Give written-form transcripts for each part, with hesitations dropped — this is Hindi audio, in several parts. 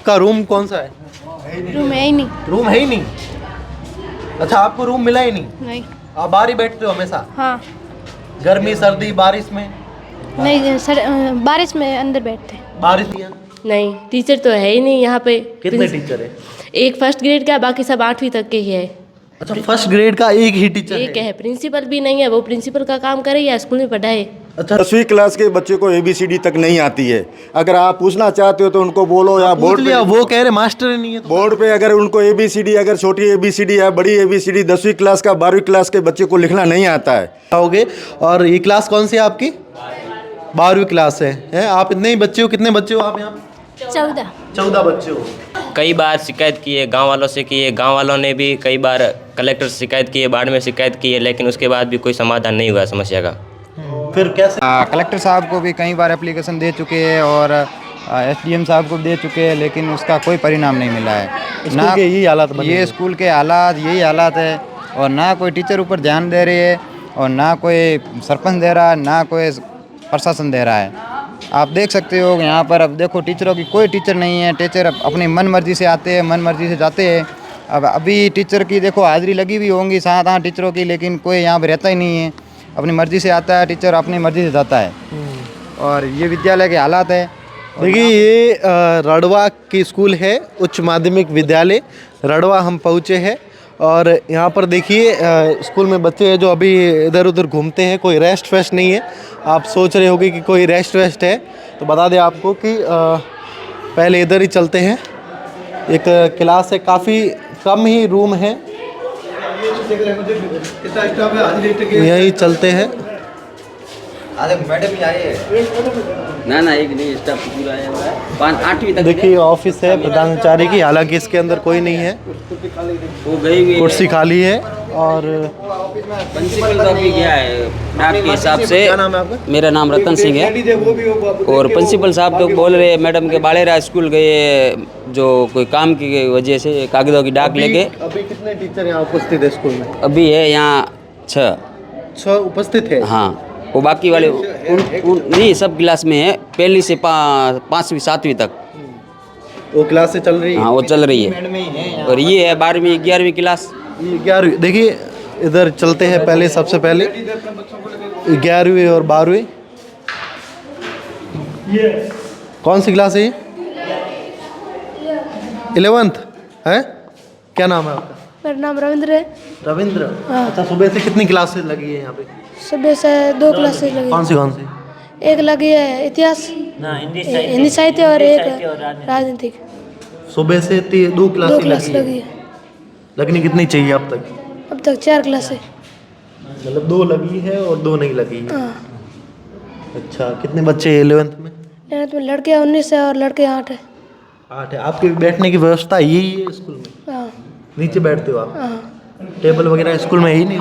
आपका रूम कौन सा है? रूम है ही नहीं। रूम है ही नहीं? अच्छा, आपको रूम मिला ही नहीं? नहीं। आप बाहर ही बैठते हो हमेशा? हाँ। गर्मी सर्दी बारिश में? नहीं सर, बारिश में अंदर बैठते। बारिश दिया? नहीं, टीचर तो है ही नहीं यहाँ पे। कितने टीचर है? एक फर्स्ट ग्रेड का, बाकी सब 8वीं तक के ही है। अच्छा, फर्स्ट ग्रेड का एक ही टीचर एक है, प्रिंसिपल भी नहीं है। वो प्रिंसिपल का काम करे या स्कूल में पढ़ाए। अच्छा, 10वीं क्लास के बच्चे को ABCD तक नहीं आती है। अगर आप पूछना चाहते हो तो उनको बोलो, या बोर्ड पे, वो कह रहे मास्टर ही नहीं है तो। बोर्ड पे अगर उनको ABCD, अगर छोटी ABCD या बड़ी ABCD 10वीं क्लास का 12वीं क्लास के बच्चे को लिखना नहीं आता है। आओगे। और ये क्लास कौन सी है आपकी? 12वीं क्लास है। आप इतने ही बच्चे हो? कितने बच्चे हो आप यहाँ? 14 बच्चे हो। कई बार शिकायत की है, गांव वालों से की है। गांव वालों ने भी कई बार कलेक्टर से शिकायत की है, बाढ़ में शिकायत की है, लेकिन उसके बाद भी कोई समाधान नहीं हुआ समस्या का। फिर कैसे? कलेक्टर साहब को भी कई बार एप्लीकेशन दे चुके हैं और SDM साहब को भी दे चुके हैं, लेकिन उसका कोई परिणाम नहीं मिला है। ना के यही हालात बने ये हैं। स्कूल के हालात यही हालात है, और ना कोई टीचर ऊपर ध्यान दे रही है, और ना कोई सरपंच दे रहा है, ना कोई प्रशासन दे रहा है। आप देख सकते हो यहाँ पर, अब देखो टीचरों की कोई टीचर नहीं है। टीचर अपनी मन मर्जी से आते हैं, मन मर्जी से जाते हैं। अब अभी टीचर की देखो हाजिरी लगी हुई होंगी 7-8 टीचरों की, लेकिन कोई यहाँ पर रहता ही नहीं है। अपनी मर्जी से आता है टीचर, अपनी मर्जी से जाता है। और ये विद्यालय के हालात है। देखिए, ये रड़वा की स्कूल है, उच्च माध्यमिक विद्यालय रड़वा। हम पहुँचे हैं और यहाँ पर देखिए स्कूल में बच्चे हैं जो अभी इधर उधर घूमते हैं। कोई रेस्ट वेस्ट नहीं है। आप सोच रहे होंगे कि कोई रेस्ट वेस्ट है, तो बता दें आपको कि पहले इधर ही चलते हैं। एक क्लास है, काफ़ी कम ही रूम है, यही चलते हैं। मैडम ही आए हैं ना एक नहीं, स्टाफ पूरा आया हुआ है। 8वीं तक देखिए ऑफिस है प्रधानाचार्य की, हालांकि इसके अंदर कोई नहीं है, वो गई हुई कुर्सी खाली है। और प्रिंसिपल का भी गया है डाक के हिसाब से। क्या नाम है आपका? मेरा नाम रतन सिंह है। और प्रिंसिपल साहब तो बोल रहे हैं मैडम के बालेरा स्कूल गए, जो कोई काम की वजह से कागजों की डाक लेके। अभी कितने टीचर यहाँ उपस्थित है स्कूल में? अभी है यहाँ 6 उपस्थित है। हाँ, वो बाकी वाले नहीं, सब क्लास में है, पहली से 5वीं 7वीं तक वो क्लास से चल रही है। हाँ, वो चल रही है। और ये है 12वीं 11वीं क्लास। 11वीं। देखिए इधर चलते हैं, पहले सबसे पहले 11वीं और 12वीं। कौन सी क्लास है ये? 11th है। क्या नाम है आपका? मेरा नाम रविंद्र है। रविंद्र। अच्छा, सुबह से कितनी क्लासेस लगी है यहाँ पे? सुबह से 2 क्लासेस लगी। कौन सी? एक लगी है इतिहास, हिंदी साहित्य, और एक राजनीतिक। सुबह से 2 क्लास लगी है। लगनी कितनी चाहिए अब तक? अब तक 4 क्लासेस। मतलब 2 लगी है और 2 नहीं लगी है। हाँ। अच्छा, कितने बच्चे 11th में? 11th में लड़के 19 है और लड़के 8 है। 8 है। आपके बैठने की व्यवस्था यही है स्कूल में? हाँ। नीचे बैठते हो आप? हाँ। टेबल वगैरह स्कूल में ही नहीं?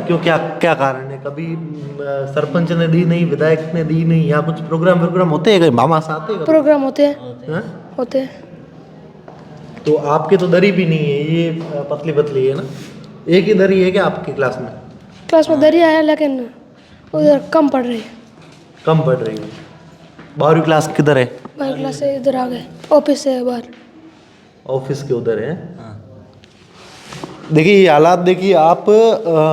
क्यों, क्या क्या कारण है? कभी सरपंच ने दी नहीं, विधायक ने दी नहीं, या कुछ प्रोग्राम होते हैं? मामा से आते हैं प्रोग्राम होते हैं? हाँ? होते हैं। तो आपके तो दरी भी नहीं है, ये पतली है ना? एक ही दरी है क्या आपकी क्लास में? क्लास में दरिया है, लेकिन उधर कम पढ़ रही है। कम पढ़ रही है। 12वीं क्लास किधर है? 12वीं क्लास से इधर आ गए, ऑफिस से बाहर। ऑफिस के उधर है। देखिए ये हालात देखिए आप,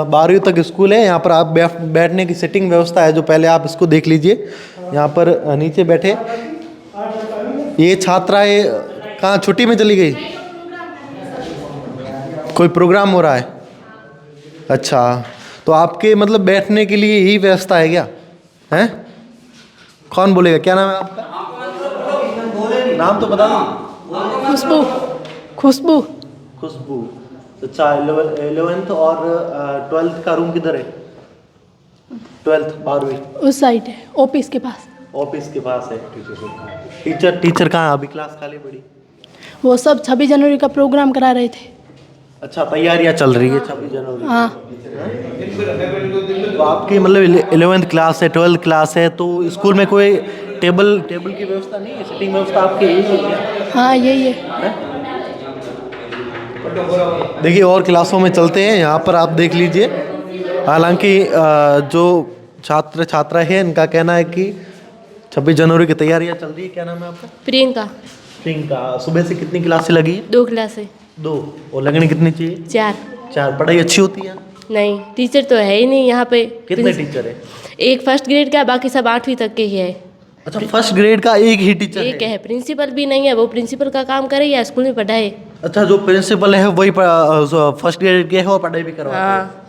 12वीं तक स्कूल है। यहाँ पर आप बैठने की सिटिंग व्यवस्था है, जो पहले आप इसको देख लीजिए। यहाँ पर नीचे बैठे ये छात्राएं कहाँ छुट्टी में चली गई? कोई प्रोग्राम हो रहा है? अच्छा, तो आपके मतलब बैठने के लिए यही व्यवस्था है क्या? हैं? कौन बोलेगा? क्या नाम है आपका? नाम तो बता दो। खुशबू। खुशबू। अच्छा, 11th और 12th का रूम किधर है? 12th 12वीं उस साइड है, ऑफिस के पास। ऑफिस के पास है। टीचर कहाँ? अभी क्लास खाली पड़ी। वो सब 26 जनवरी का प्रोग्राम करा रहे थे। अच्छा, तैयारियां चल रही है 26 जनवरी। हाँ। तो आपकी मतलब 11th क्लास है, 12th क्लास है, तो स्कूल में कोई टेबल की व्यवस्था नहीं है? सिटिंग व्यवस्था आपकी यही है क्या? हाँ, यही है। देखिए और क्लासों में चलते हैं। यहाँ पर आप देख लीजिए, हालांकि जो छात्रा है, इनका कहना है कि 26 जनवरी की तैयारियां चल रही है। क्या नाम है आपका? प्रियंका। स्प्रिंग का सुबह से कितनी क्लासें लगी है? 2 क्लास है। 2 और लगनी कितनी चाहिए? 4। 4। पढ़ाई अच्छी होती है? नहीं, टीचर तो है ही नहीं यहाँ पे। कितने टीचर है? एक फर्स्ट ग्रेड का, बाकी सब 8वीं तक के ही है। अच्छा, फर्स्ट ग्रेड का एक ही टीचर एक है, प्रिंसिपल भी नहीं है। वो प्रिंसिपल का काम करे या स्कूल में पढ़ाए। अच्छा, जो प्रिंसिपल है वही फर्स्ट ग्रेड के है और पढ़ाई भी करवाते हैं। हाँ,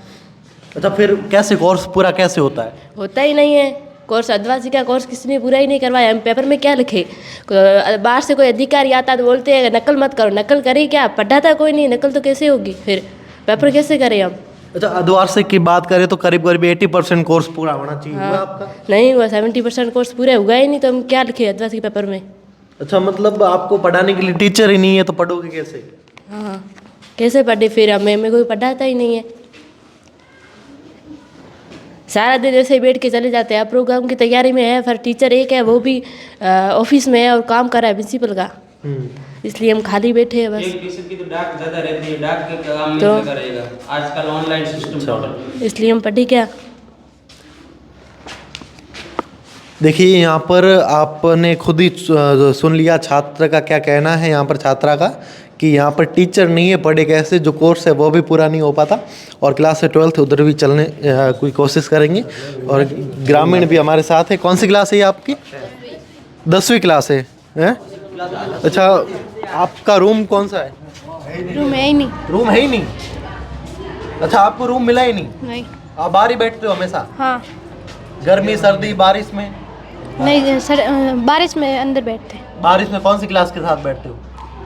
अच्छा, फिर कैसे कोर्स पूरा कैसे होता है? होता ही नहीं है कोर्स। आदिवासी का कोर्स किसी ने पूरा ही नहीं करवाया। हम पेपर में क्या लिखे? बाहर से कोई अधिकारी आता तो बोलते हैं नकल मत करो। नकल करी क्या? पढ़ाता कोई नहीं, नकल तो कैसे होगी? फिर पेपर कैसे करें हम? अच्छा, आदिवासी की बात करें तो करीब करीब 80% कोर्स पूरा होना चाहिए। हुआ आपका? नहीं हुआ, 70% कोर्स पूरा हुआ ही नहीं, तो हम क्या लिखे आदिवासी के पेपर में? अच्छा, मतलब आपको पढ़ाने के लिए टीचर ही नहीं है तो पढ़ोगे कैसे? हाँ, कैसे पढ़े फिर? हमें कोई पढ़ाता ही नहीं है। सारा दिन ऐसे ही बैठ के चले जाते हैं। प्रोग्राम की तैयारी में है, फिर टीचर एक है, वो भी ऑफिस में है और काम कर रहा है प्रिंसिपल का। इसलिए हम खाली बैठे हैं बस। एक टीचर की तो डाक ज़्यादा रहती है, डाक के काम में तो लगा रहेगा। आजकल ऑनलाइन सिस्टम टोटल। इसलिए हम पढ़े क्या? देखिए, यहाँ पर आपने खुद ही सुन लिया छात्र का क्या कहना है। यहाँ पर छात्रा का कि यहाँ पर टीचर नहीं है, पढ़े कैसे? जो कोर्स है वो भी पूरा नहीं हो पाता। और क्लास से 12th उधर भी चलने कोई कोशिश करेंगे। और ग्रामीण भी हमारे साथ है। कौन सी क्लास है ये आपकी? 10वीं क्लास है, हैं? अच्छा, आपका रूम कौन सा है? रूम है ही नहीं। रूम है ही नहीं? अच्छा, आपको रूम मिला ही नहीं? नहीं। आप बाहर ही बैठते हो हमेशा? हाँ। गर्मी सर्दी बारिश में? नहीं सर, बारिश में अंदर बैठते हैं। बारिश में कौन सी क्लास के साथ बैठते हो?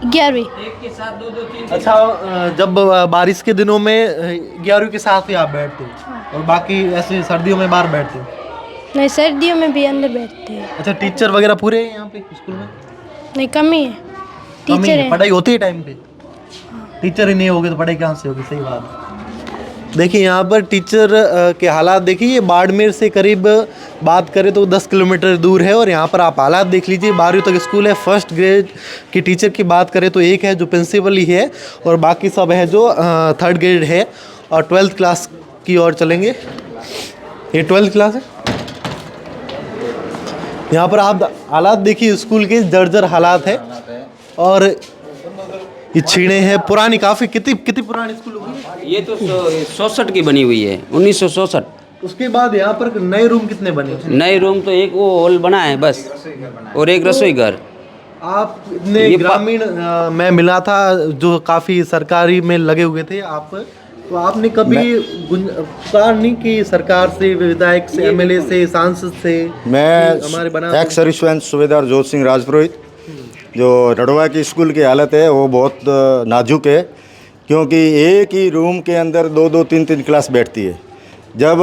11वीं। एक के साथ 2 2 3। अच्छा, जब बारिश के दिनों में 11वीं के साथ ही आप बैठते हो और बाकी ऐसे सर्दियों में बाहर बैठते हो? नहीं, सर्दियों में भी अंदर बैठते हैं। अच्छा, टीचर वगैरह पूरे हैं यहाँ पे स्कूल में? नहीं, कमी है। कमी टीचर है? है। पढ़ाई होती है टाइम पे? टीचर ही नहीं होगे तो पढ़ाई कहाँ से होगी? सही बात है। देखिए, यहाँ पर टीचर के हालात देखिए। ये बाड़मेर से करीब बात करें तो 10 किलोमीटर दूर है और यहाँ पर आप हालात देख लीजिए। 12वीं तक स्कूल है। फर्स्ट ग्रेड की टीचर की बात करें तो एक है जो प्रिंसिपल ही है और बाकी सब है जो 3rd ग्रेड है। और 12th क्लास की ओर चलेंगे। ये 12th क्लास है। यहाँ पर आप हालात देखिए स्कूल के, जर्जर हालात है। और ये छीने हैं पुरानी काफ़ी। कितनी पुरानी स्कूल होगी? ये तो 67 की बनी हुई है, 1967। उसके बाद यहाँ पर नए रूम कितने बने? नए रूम तो एक वो हॉल बना है बस, और एक रसोई घर। आप इतने ग्रामीण मैं मिला था जो काफ़ी सरकारी में लगे हुए थे आप, तो आपने कभी पुकार नहीं की सरकार से, विधायक से, एमएलए से, सांसद से? हमारे मैं एक्स सर्विसमैन सूबेदार जोत सिंह राजपुरोहित। जो रड़वा की स्कूल की हालत है वो बहुत नाजुक है, क्योंकि एक ही रूम के अंदर 2 2 3 3 क्लास बैठती है। जब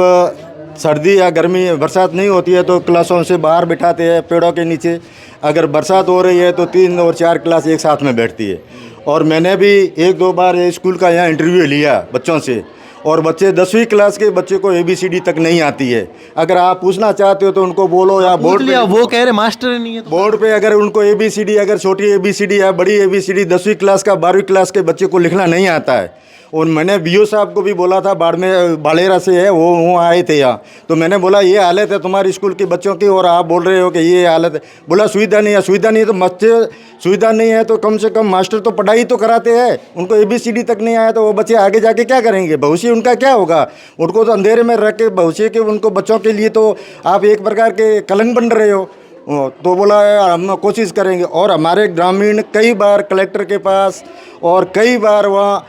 सर्दी या गर्मी बरसात नहीं होती है तो क्लासों से बाहर बिठाते हैं पेड़ों के नीचे। अगर बरसात हो रही है तो 3 और 4 क्लास एक साथ में बैठती है। और मैंने भी 1-2 बार ये स्कूल का यहाँ इंटरव्यू लिया बच्चों से, और बच्चे 10वीं क्लास के बच्चे को ABCD तक नहीं आती है। अगर आप पूछना चाहते हो तो उनको बोलो, या बोर्ड पे, वो कह रहे मास्टर ही नहीं है तो बोर्ड पे अगर उनको ABCD, अगर छोटी ABCD या बड़ी ABCD 10वीं क्लास का 12वीं क्लास के बच्चे को लिखना नहीं आता है। और मैंने BO साहब को भी बोला था, बाड़ेरा से है वो आए थे यहाँ, तो मैंने बोला ये हालत है तुम्हारी स्कूल के बच्चों की और आप बोल रहे हो कि ये हालत है। बोला सुविधा नहीं है। सुविधा नहीं है तो बच्चे, सुविधा नहीं है तो कम से कम मास्टर तो पढ़ाई तो कराते हैं। उनको ABCD तक नहीं आया तो वो बच्चे आगे जाके क्या करेंगे? भविष्य उनका क्या होगा? उनको तो अंधेरे में रख के भविष्य के उनको बच्चों के लिए तो आप एक प्रकार के कलंक बन रहे हो। तो बोला हम कोशिश करेंगे। और हमारे ग्रामीण कई बार कलेक्टर के पास और कई बार वहाँ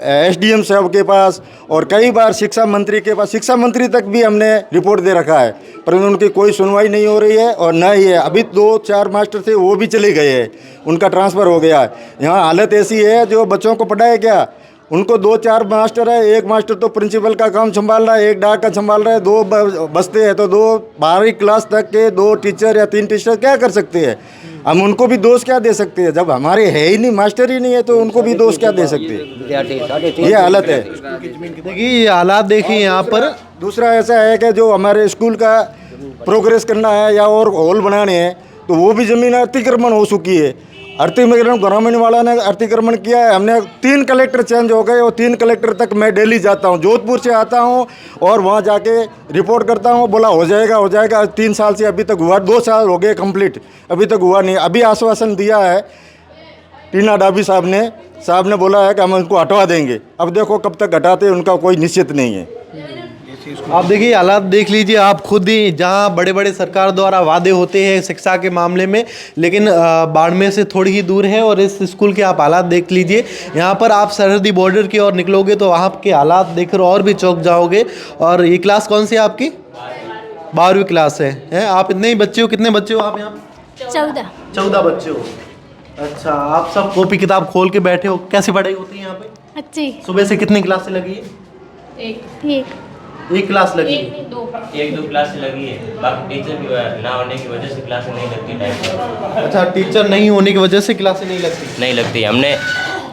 SDM साहब के पास और कई बार शिक्षा मंत्री के पास, शिक्षा मंत्री तक भी हमने रिपोर्ट दे रखा है, परंतु उनकी कोई सुनवाई नहीं हो रही है। और न ही है, अभी 2-4 मास्टर थे वो भी चले गए हैं, उनका ट्रांसफ़र हो गया है। यहाँ हालत ऐसी है जो बच्चों को पढ़ाए क्या, उनको 2-4 मास्टर है। एक मास्टर तो प्रिंसिपल का काम संभाल रहा है, एक डाक का संभाल रहा है, 2 बसते हैं तो 2 12वीं क्लास तक के 2 टीचर या 3 टीचर क्या कर सकते हैं? हम उनको भी दोष क्या दे सकते हैं? जब हमारे है ही नहीं, मास्टर ही नहीं है, तो उनको भी दोष क्या दे सकते हैं? ये हालत है। देखिए, ये हालात देखिए यहाँ पर। दूसरा ऐसा है कि जो हमारे स्कूल का प्रोग्रेस करना है या और हॉल बनाने हैं तो वो भी ज़मीन अतिक्रमण हो चुकी है। अतिक्रमण ग्रामीण वाला ने अतिक्रमण किया है। हमने 3 कलेक्टर चेंज हो गए और 3 कलेक्टर तक मैं डेली जाता हूँ, जोधपुर से आता हूँ और वहाँ जाके रिपोर्ट करता हूँ। बोला हो जाएगा। 3 साल से अभी तक हुआ, 2 साल हो गए कंप्लीट, अभी तक हुआ नहीं। अभी आश्वासन दिया है टीना डाबी साहब ने बोला है कि हम उनको हटवा देंगे। अब देखो कब तक हटाते हैं, उनका कोई निश्चित नहीं है। आप देखिए हालात देख लीजिए आप खुद ही, जहां बड़े बड़े सरकार द्वारा वादे होते हैं शिक्षा के मामले में, लेकिन बाड़मेर से थोड़ी ही दूर है। और इस स्कूल के आप हालात देख लीजिए, यहाँ पर आप सरहदी बॉर्डर की ओर निकलोगे तो वहाँ के हालात देखकर और भी चौंक जाओगे। और ये क्लास कौन सी है आपकी? 12वीं क्लास है? आप इतने ही बच्चे हो? कितने बच्चे हो आप यहाँ? 14 बच्चे हो। अच्छा, आप सब कॉपी किताब खोल के बैठे हो। कैसी पढ़ाई होती है यहाँ पे? अच्छी। सुबह से कितनी क्लासें लगी है? एक क्लास लगी है। एक दो क्लास लगी है, बाकी टीचर की ना होने की वजह से क्लासें नहीं लगती टाइम पर। अच्छा, टीचर नहीं होने की वजह से क्लासें नहीं लगती? नहीं लगती। हमने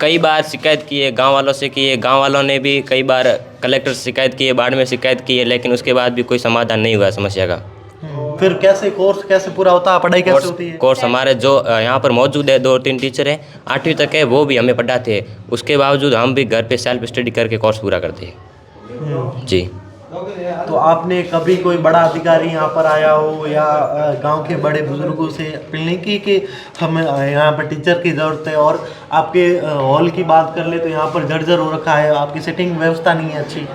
कई बार शिकायत की है, गांव वालों से की है, गांव वालों ने भी कई बार कलेक्टर से शिकायत की है, बाड़मेर शिकायत की है, लेकिन उसके बाद भी कोई समाधान नहीं हुआ समस्या का। फिर कैसे कोर्स कैसे पूरा होता है, पढ़ाई कैसे होती है? कोर्स हमारे जो यहाँ पर मौजूद है 2-3 टीचर हैं, 8वीं तक है, वो भी हमें पढ़ाते हैं। उसके बावजूद हम भी घर पे सेल्फ स्टडी करके कोर्स पूरा करते हैं जी। तो आपने कभी कोई बड़ा अधिकारी यहाँ पर आया हो या गांव के बड़े बुजुर्गों से अपील नहीं की कि हमें यहाँ पर टीचर की ज़रूरत है? और आपके हॉल की बात कर ले तो यहाँ पर जर्जर हो रखा है, आपकी सिटिंग व्यवस्था नहीं है अच्छी।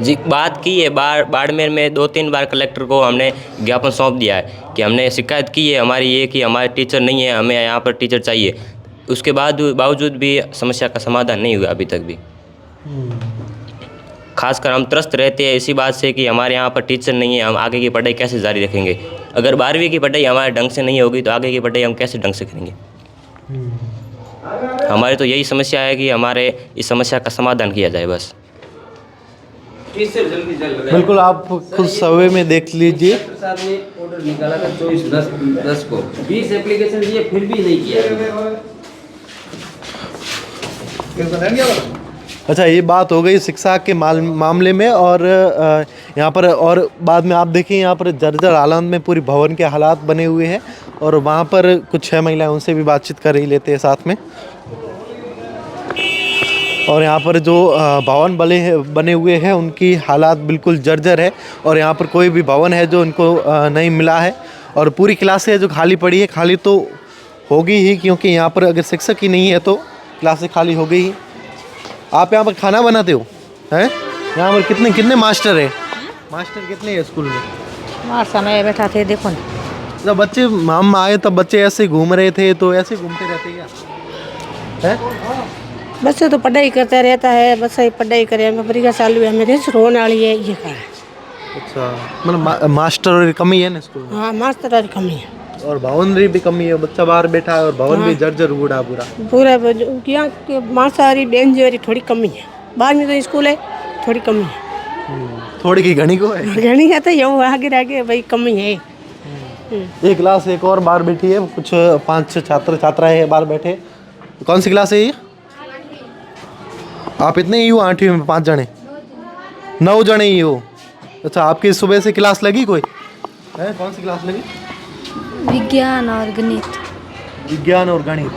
जी, बात की है, बाड़मेर में 2-3 बार कलेक्टर को हमने ज्ञापन सौंप दिया है कि हमने शिकायत की है हमारी ये कि हमारे टीचर नहीं है, हमें यहाँ पर टीचर चाहिए। उसके बावजूद भी समस्या का समाधान नहीं हुआ अभी तक भी। खासकर हम त्रस्त रहते हैं इसी बात से कि हमारे यहाँ पर टीचर नहीं है, हम आगे की पढ़ाई कैसे जारी रखेंगे? अगर 12वीं की पढ़ाई हमारे ढंग से नहीं होगी तो आगे की पढ़ाई हम कैसे ढंग से करेंगे? हमारी तो यही समस्या है कि हमारे इस समस्या का समाधान किया जाए बस। बिल्कुल, आप खुद सर्वे में देख लीजिए। साहब ने ऑर्डर निकाला था 24/10 को, 20 एप्लीकेशन दिए फिर भी नहीं किया। अच्छा, ये बात हो गई शिक्षा के मामले में। और यहाँ पर और बाद में आप देखिए यहाँ पर जर्जर हालत में पूरी भवन के हालात बने हुए हैं। और वहाँ पर कुछ 6 महिलाएं, उनसे भी बातचीत कर ही लेते हैं साथ में। और यहाँ पर जो भवन बने हुए हैं उनकी हालात बिल्कुल जर्जर है। और यहाँ पर कोई भी भवन है जो उनको नहीं मिला है। और पूरी क्लासें जो खाली पड़ी है, खाली तो होगी ही, क्योंकि यहाँ पर अगर शिक्षक ही नहीं है तो क्लासें खाली हो गई ही। आप यहाँ पर खाना बनाते हो हैं? यहाँ पर कितने मास्टर है? मास्टर कितने हैं स्कूल में? मार समय बैठा थे, देखो ना। जब बच्चे हम आए तब बच्चे ऐसे घूम रहे थे, तो ऐसे घूमते रहते क्या हैं? बच्चे तो पढ़ाई करता रहता है, बस पढ़ाई करे, परीक्षा चालू है, मेरे रोने वाली है, ये कहा है। अच्छा, मतलब मास्टर की कमी है ना स्कूल में? हाँ, मास्टर की कमी है। और भवन भी कमी है, बच्चा बाहर बैठा है और भवन भी जर्जर हुआ पूरा यहाँ के मास्टर बेंच वाली थोड़ी कमी है। बाद में तो स्कूल है, थोड़ी कमी है। थोड़ी की घनी को है, घनी है तो यूँ आगे भाई कमी है। एक क्लास एक और बाहर बैठी है, कुछ 5-6 छात्र छात्राएं बाहर बैठे। कौन सी क्लास है ये? आप इतने ही हो 8वीं में? 5 जने, 9 जने ही हो। अच्छा, आपकी सुबह से क्लास लगी कोई है? कौन सी क्लास लगी? विज्ञान और गणित। विज्ञान और गणित।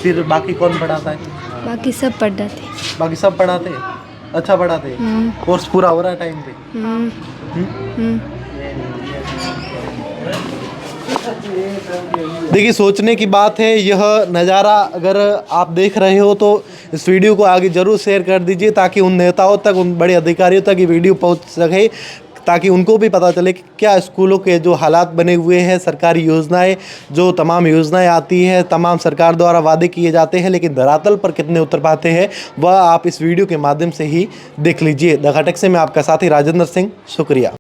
फिर बाकी कौन पढ़ाता है? बाकी सब पढ़ाते। बाकी सब पढ़ाते हैं? अच्छा पढ़ाते हैं? कोर्स पूरा हो रहा है टाइम पे? देखिए, सोचने की बात है। यह नज़ारा अगर आप देख रहे हो तो इस वीडियो को आगे ज़रूर शेयर कर दीजिए, ताकि उन नेताओं तक, उन बड़े अधिकारियों तक ये वीडियो पहुंच सके, ताकि उनको भी पता चले कि क्या स्कूलों के जो हालात बने हुए हैं, सरकारी योजनाएं, जो तमाम योजनाएं आती हैं, तमाम सरकार द्वारा वादे किए जाते हैं, लेकिन धरातल पर कितने उतर पाते हैं वह आप इस वीडियो के माध्यम से ही देख लीजिए। द घटक से मैं आपका साथी राजेंद्र सिंह, शुक्रिया।